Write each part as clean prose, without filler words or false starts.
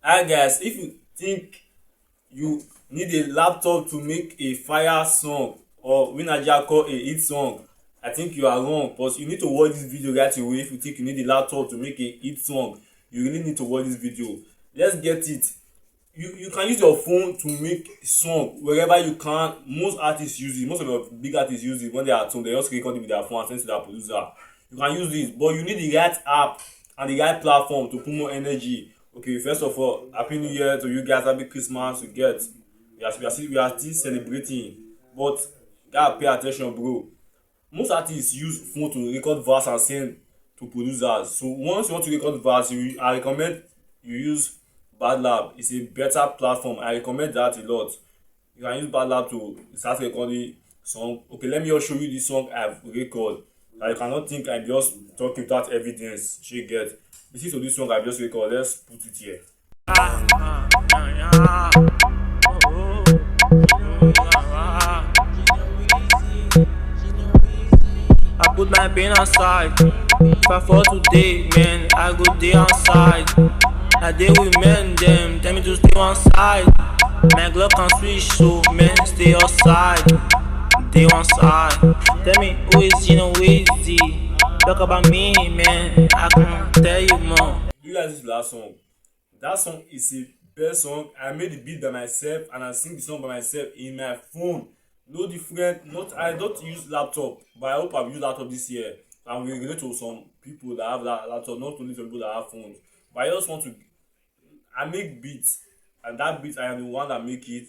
Alright guys, if you think you need a laptop to make a fire song or wey Naija call a hit song, I think you are wrong, but you need to watch this video right away. If you think you need a laptop to make a hit song, you really need to watch this video. Let's get it. You can use your phone to make song wherever you can. Most artists use it. Most of your big artists use it when they are at home. They just record it with their phone and send to their producer. You can use this, but you need the right app and the right platform to put more energy. Okay, first of all, happy new year to you guys. Happy Christmas. You get, we are still celebrating, but you gotta pay attention, bro. Most artists use phone to record verse and send to producers. So once you want to record verse, I recommend you use bandlap. It's a better platform. I recommend that a lot. You can use bandlap to start recording song. Okay, let me just show you the song I've recorded. I cannot think I'm just talking without evidence. She get. This is to this song I just recorded. Let's put it here. I put my pain aside. If I fall today, man, I go day outside. I deal with men, them tell me to stay one side. My glove can switch, so men stay outside. Stay one side. Tell me who is who is the. Talk about me, man. I can tell you more. You guys, this last song. That song is a best song. I made the beat by myself and I sing the song by myself in my phone. No different. Not I don't use laptop, but I hope I've used laptop this year. And we relate to some people that have that laptop, not only some people that have phones. But I just want to. I make beats, and that beat I am the one that make it.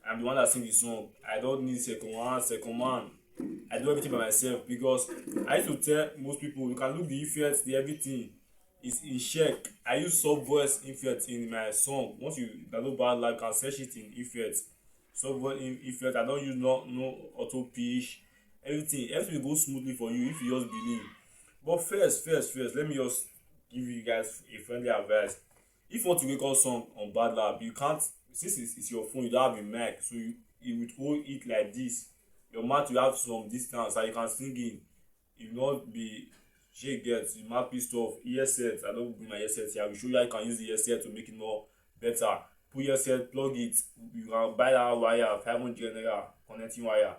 I'm the one that sing the song. I don't need second man. I do everything by myself because I used to tell most people you can look the effects, the everything is in check. I use soft voice effects in my song. Once you download bandlap, you can search it in effects. Soft voice in effect. I don't use no auto pitch. Everything will go smoothly for you if you just believe. But first, let me just give you guys a friendly advice. If you want to record song on bandlap, you can't, since it's your phone, you don't have a mic, so you would hold it like this. Your mouth will have some distance and you can sing in. It will not be shake gets you might pissed off. Earset, I don't bring my earset here. I will show you how you can use the earset to make it more better. Put earset, plug it. You can buy that wire, 500 naira connecting wire.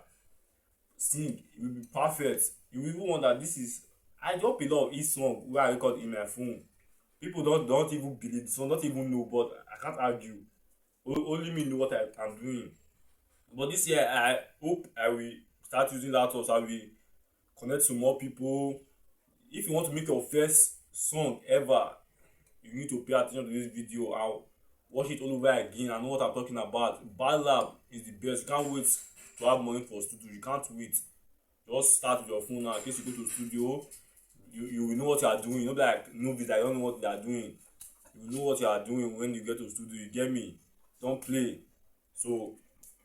Sing, it will be perfect. You will even wonder this is. I drop a lot of each song where I record in my phone. People don't even believe this one, don't even know, but I can't argue. Only me know what I'm doing. But this year, I hope I will start using laptops. I will connect to more people. If you want to make your first song ever, you need to pay attention to this video and watch it all over again and know what I'm talking about. bandlap is the best. You can't wait to have money for studio. You can't wait. Just start with your phone now. In case you go to studio, you will know what you are doing. Not like novice that don't know what they are doing. You will know what you are doing when you get to studio. You get me? Don't play. So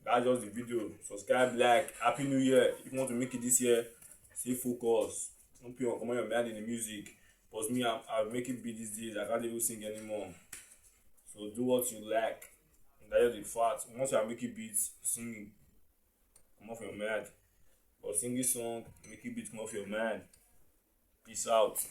that's just the video. Subscribe, like. Happy New Year. If you want to make it this year, stay focused. Don't pay on come on your mind in the music. But me, I'm making beat these days. I can't even sing anymore. So do what you like. That's the fact. Once you are making beats, sing. Come off your mind. But sing this song, make it beat come off your mind. Peace out.